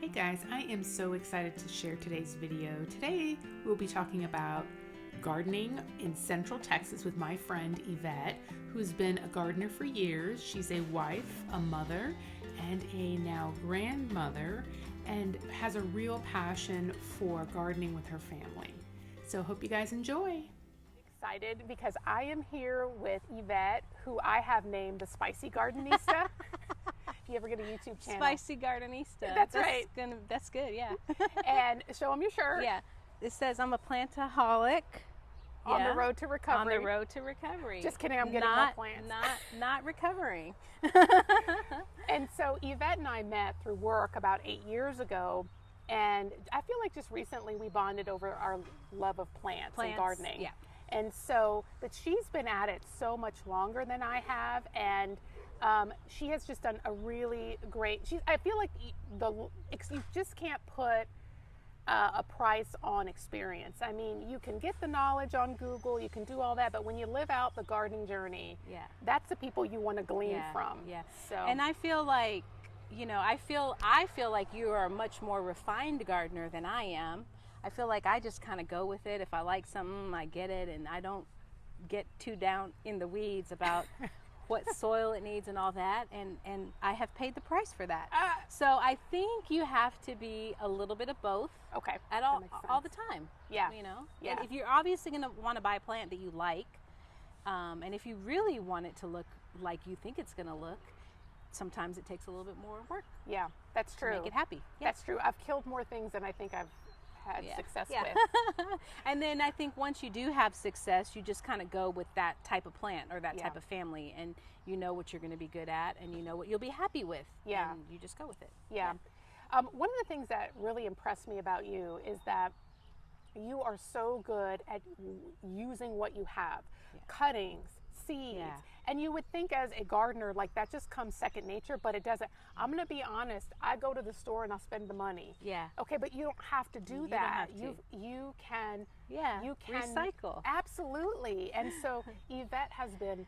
Hey guys, I am so excited to share today's video. Today we'll be talking about gardening in Central Texas with my friend Yvette, who's been a gardener for years. She's a wife, a mother, and a now grandmother, and has a real passion for gardening with her family. So hope you guys enjoy. Excited because I am here with Yvette, who I have named the Spicy Gardenista. If you ever get a YouTube channel. Spicy Gardenista. That's right. That's good, yeah. And show them your shirt. Yeah. It says I'm a plantaholic. On the road to recovery. On the road to recovery. Just kidding, I'm getting more plants. Not recovering. And so Yvette and I met through work about 8 years ago. And I feel like just recently we bonded over our love of plants and gardening. Yeah. And so, but she's been at it so much longer than I have, and she has just done a really great. I feel like you just can't put a price on experience. I mean, you can get the knowledge on Google, you can do all that, but when you live out the gardening journey, that's the people you want to glean from. Yeah. So, and I feel like, I feel like you are a much more refined gardener than I am. I feel like I just kind of go with it. If I like something, I get it, and I don't get too down in the weeds about what soil it needs and all that. And I have paid the price for that. So I think you have to be a little bit of both. Okay. At all the time. Yeah. Yeah. And if you're obviously going to want to buy a plant that you like, and if you really want it to look like you think it's going to look, sometimes it takes a little bit more work. Yeah, that's true. To make it happy. Yeah. That's true. I've killed more things than I think I've had success with. And then I think once you do have success, you just kind of go with that type of plant or that type of family, and you know what you're going to be good at, and you know what you'll be happy with. Yeah. And you just go with it. Yeah. One of the things that really impressed me about you is that you are so good at using what you have. Cuttings, seeds. And you would think as a gardener, like that just comes second nature, but it doesn't. I'm going to be honest. I go to the store and I'll spend the money. Yeah. Okay, but you don't have to do that. Don't have to. You can. Yeah. You can recycle. Absolutely. And so Yvette has been.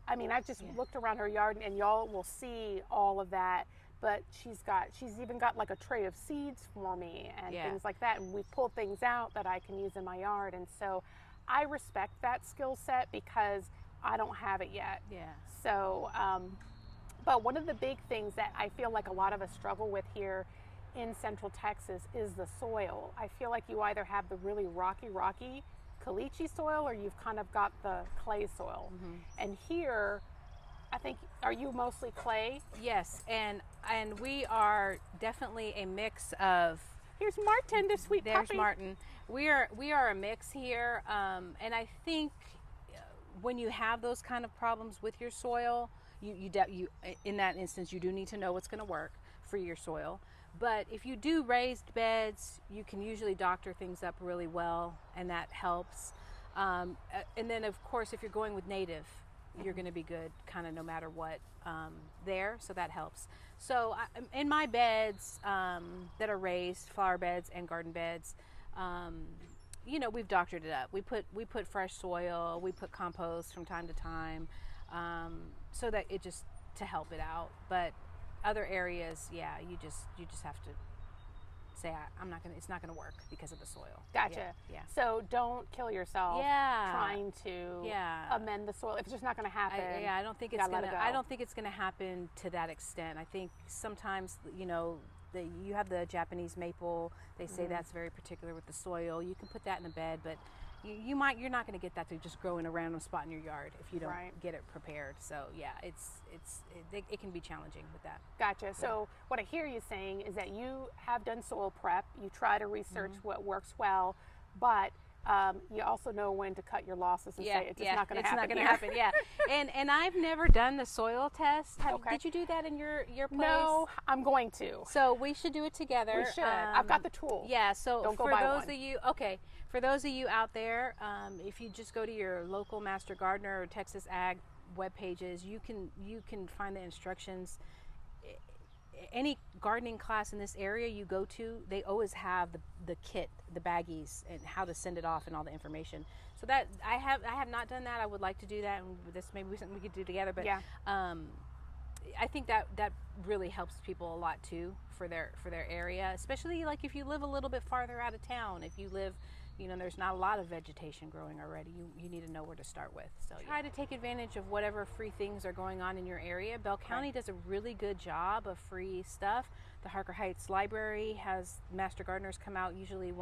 I mean, I've just looked around her yard, and y'all will see all of that. But she's even got like a tray of seeds for me and things like that. And we pull things out that I can use in my yard. And so I respect that skill set because I don't have it yet. Yeah. So, but one of the big things that I feel like a lot of us struggle with here in Central Texas is the soil. I feel like you either have the really rocky caliche soil, or you've kind of got the clay soil. Mm-hmm. And here, I think, are you mostly clay? Yes, and we are definitely a mix of. Here's Martin, the sweet puppy. There's Martin. We are a mix here, and I think when you have those kind of problems with your soil, you in that instance you do need to know what's going to work for your soil. But if you do raised beds, you can usually doctor things up really well, and that helps. And then of course, if you're going with native, you're going to be good kind of no matter what there, so that helps. So in my beds that are raised, flower beds and garden beds, we've doctored it up. We put fresh soil, we put compost from time to time, so that it just to help it out. But other areas, you just have to say it's not gonna work because of the soil. Gotcha. Yeah. So don't kill yourself trying to amend the soil if it's just not gonna happen. I don't think it's gonna happen to that extent. I think sometimes you have the Japanese maple. They say that's very particular with the soil. You can put that in a bed, but you're not going to get that to just grow in a random spot in your yard if you don't get it prepared. So it can be challenging with that. Gotcha. So what I hear you saying is that you have done soil prep. You try to research what works well, but you also know when to cut your losses and say it's just not going to happen. It's not going to happen. Yeah. And I've never done the soil test. Did you do that in your place? No, I'm going to. So we should do it together. We should. I've got the tool. Yeah. So don't go for buy those one. For those of you out there, if you just go to your local Master Gardener or Texas Ag web pages, you can find the instructions. Any gardening class in this area you go to, they always have the kit, the baggies, and how to send it off and all the information. So that I have not done that. I would like to do that, and this maybe something we could do together. But I think that really helps people a lot too for their area, especially like if you live a little bit farther out of town. If you live, there's not a lot of vegetation growing already. You need to know where to start with. So try to take advantage of whatever free things are going on in your area. Bell County does a really good job of free stuff. The Harker Heights Library has Master Gardeners come out usually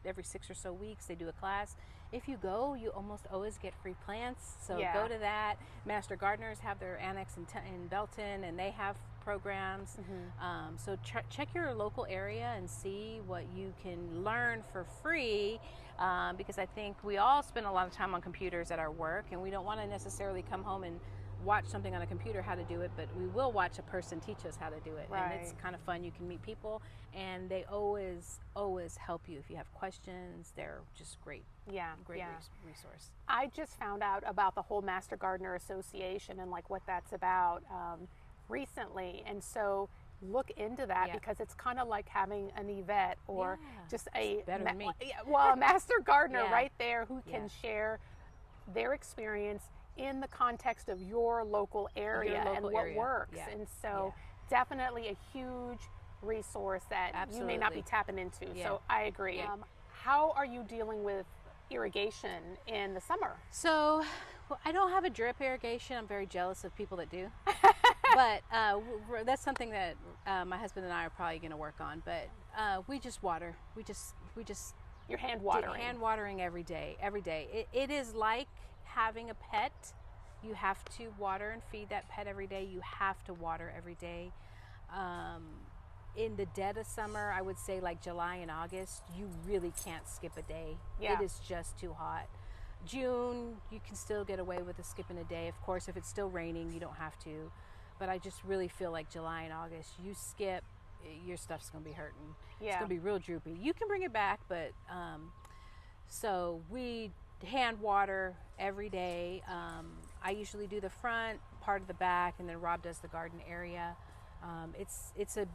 every 6 or so weeks. They do a class. If you go, you almost always get free plants. So go to that. Master Gardeners have their annex in Belton, and they have programs. So check your local area and see what you can learn for free, because I think we all spend a lot of time on computers at our work, and we don't want to necessarily come home and watch something on a computer how to do it, but we will watch a person teach us how to do it. And it's kind of fun. You can meet people, and they always help you if you have questions. They're just great resource. I just found out about the whole Master Gardener Association and like what that's about recently, and so look into that because it's kind of like having an Yvette or just a master gardener right there who can share their experience in the context of your local area and what works. And so definitely a huge resource that you may not be tapping into. So I agree. How are you dealing with irrigation in the summer? So I don't have a drip irrigation. I'm very jealous of people that do. But that's something that my husband and I are probably going to work on. But we just water. We just You're hand watering. Hand watering every day. It is like having a pet. You have to water and feed that pet every day. You have to water every day. In the dead of summer, I would say like July and August, you really can't skip a day. It is just too hot. June, you can still get away with skipping a day. Of course, if it's still raining, you don't have to. But I just really feel like July and August, you skip, your stuff's going to be hurting. It's going to be real droopy. You can bring it back, but so we hand water every day. I usually do the front, part of the back, and then Rob does the garden area. It's a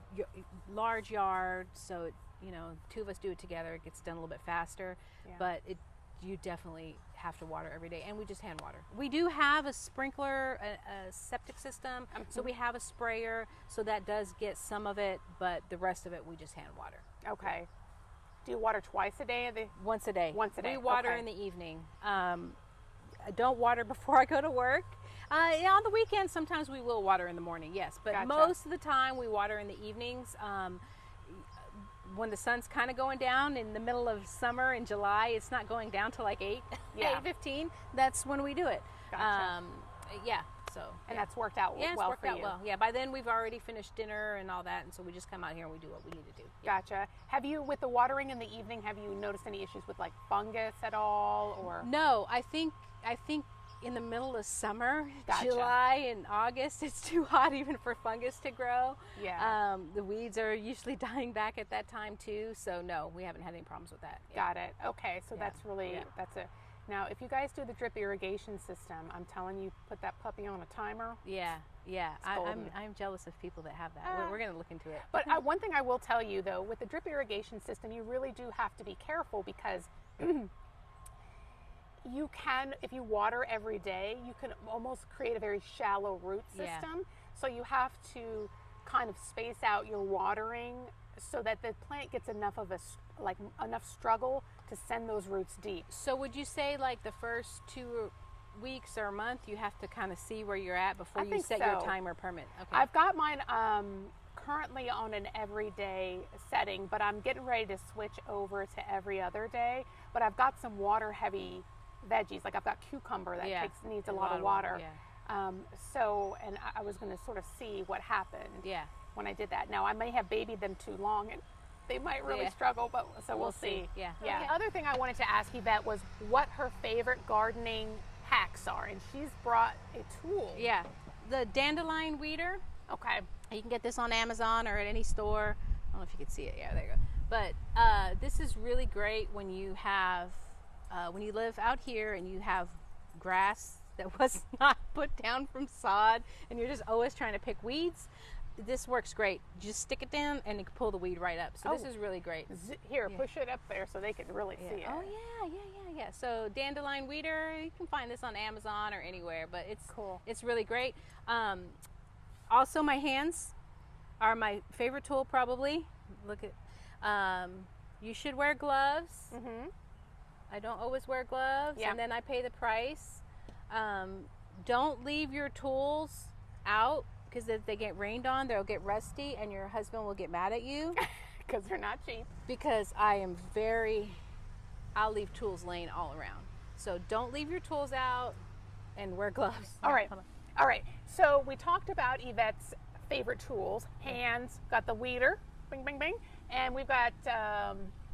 large yard, so two of us do it together. It gets done a little bit faster, but you definitely have to water every day, and we just hand water. We do have a sprinkler, a septic system, so we have a sprayer, so that does get some of it, but the rest of it we just hand water. Okay. Do you water twice a day? Once a day. Once a day. We water in the evening. I don't water before I go to work. On the weekends, sometimes we will water in the morning, yes. But most of the time, we water in the evenings. When the sun's kind of going down in the middle of summer in July, it's not going down till like 8:15. That's when we do it. Gotcha. And that's worked out well for you. It's worked out well. Yeah, by then we've already finished dinner and all that, and so we just come out here and we do what we need to do. Gotcha. Have you, with the watering in the evening, have you noticed any issues with like fungus at all, or? No, I think in the middle of summer, July and August, it's too hot even for fungus to grow. The weeds are usually dying back at that time too, so no, we haven't had any problems with that. Got it. Okay, so that's really, now if you guys do the drip irrigation system, I'm telling you, put that puppy on a timer. I'm jealous of people that have that. We're going to look into it. But one thing I will tell you though, with the drip irrigation system, you really do have to be careful, because you can, if you water every day, you can almost create a very shallow root system. So you have to kind of space out your watering so that the plant gets enough of enough struggle to send those roots deep. So would you say like the first 2 weeks or a month, you have to kind of see where you're at before you set your timer permit? Okay. I've got mine currently on an everyday setting, but I'm getting ready to switch over to every other day. But I've got some water heavy veggies, like I've got cucumber that needs a lot of water. And I was going to sort of see what happened when I did that. Now I may have babied them too long and they might really struggle, but so we'll see. The other thing I wanted to ask Yvette was what her favorite gardening hacks are, and she's brought a tool. The dandelion weeder. Okay. You can get this on Amazon or at any store. I don't know if you can see it. There you go. But this is really great when you have when you live out here and you have grass that was not put down from sod and you're just always trying to pick weeds. This works great. You just stick it down and you can pull the weed right up. So this is really great. Here, push it up there so they can really see it. Oh yeah. So dandelion weeder, you can find this on Amazon or anywhere, but it's cool. It's really great. Also, my hands are my favorite tool probably. Look at, you should wear gloves. I don't always wear gloves, and then I pay the price. Don't leave your tools out, because if they get rained on, they'll get rusty and your husband will get mad at you. Because they're not cheap. Because I'll leave tools laying all around. So don't leave your tools out, and wear gloves. All right. All right. So we talked about Yvette's favorite tools. Hands, got the weeder, bing, bing, bing. And we've got,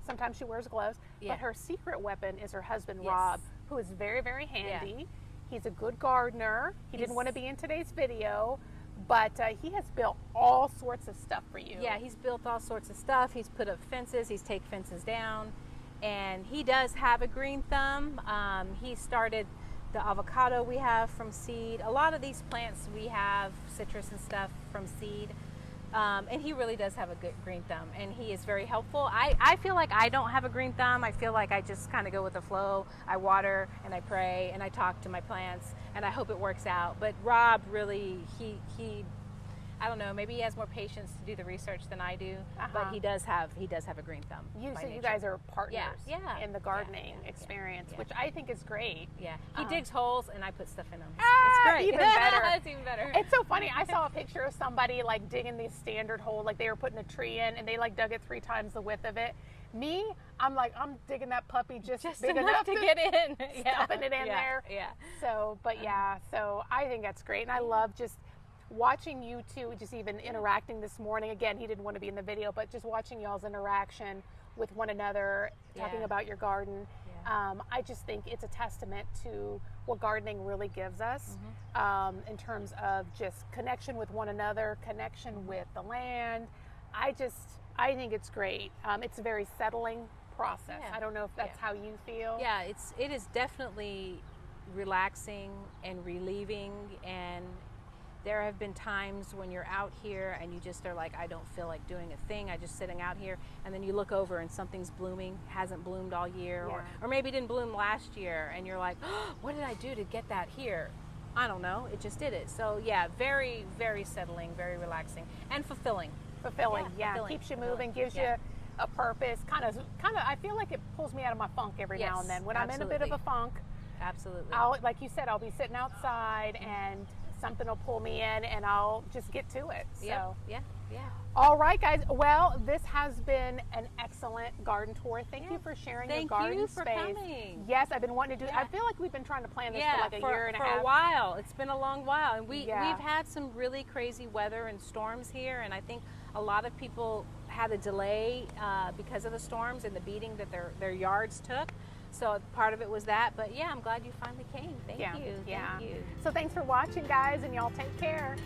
sometimes she wears gloves. But her secret weapon is her husband, Rob, who is very, very handy. He's a good gardener. He didn't want to be in today's video, but he has built all sorts of stuff for you. Yeah, he's built all sorts of stuff. He's put up fences. He's taken fences down. And he does have a green thumb. He started the avocado we have from seed. A lot of these plants we have, citrus and stuff, from seed. And he really does have a good green thumb, and he is very helpful. I feel like I don't have a green thumb. I feel like I just kind of go with the flow. I water and I pray and I talk to my plants, and I hope it works out. But Rob really, he I don't know, maybe he has more patience to do the research than I do, but he does have a green thumb. So you guys are partners in the gardening experience, which I think is great. Yeah, he digs holes and I put stuff in them. It's great. Even better. It's even better. It's so funny. I saw a picture of somebody like digging these standard hole, like they were putting a tree in, and they like dug it 3 times the width of it. Me, I'm like, I'm digging that puppy just big enough to get in, stuffing it in there. Yeah. So, but so I think that's great, and I love just watching you two, just even interacting this morning. Again, he didn't want to be in the video, but just watching y'all's interaction with one another, talking about your garden. I just think it's a testament to what gardening really gives us, in terms of just connection with one another, connection with the land. I think it's great. It's a very settling process. I don't know if that's how you feel. Yeah, it is definitely relaxing and relieving, and there have been times when you're out here and you just are like, I don't feel like doing a thing. I'm just sitting out here, and then you look over and something's blooming, hasn't bloomed all year, or maybe didn't bloom last year, and you're like, oh, what did I do to get that here? I don't know, it just did it. So yeah, very, very settling, very relaxing, and fulfilling. Fulfilling. Keeps you moving, gives you a purpose. Kind of. I feel like it pulls me out of my funk every now and then. When I'm in a bit of a funk, like you said, I'll be sitting outside and something will pull me in, and I'll just get to it. So yeah. All right, guys. Well, this has been an excellent garden tour. Thank you for sharing your garden space. Thank you for coming. Yes, I've been wanting to do. I feel like we've been trying to plan this for like a year and a half. For a while. It's been a long while, and we've had some really crazy weather and storms here, and I think a lot of people had a delay because of the storms and the beating that their yards took. So part of it was that, but yeah, I'm glad you finally came. Thank you. So thanks for watching, guys, and y'all take care.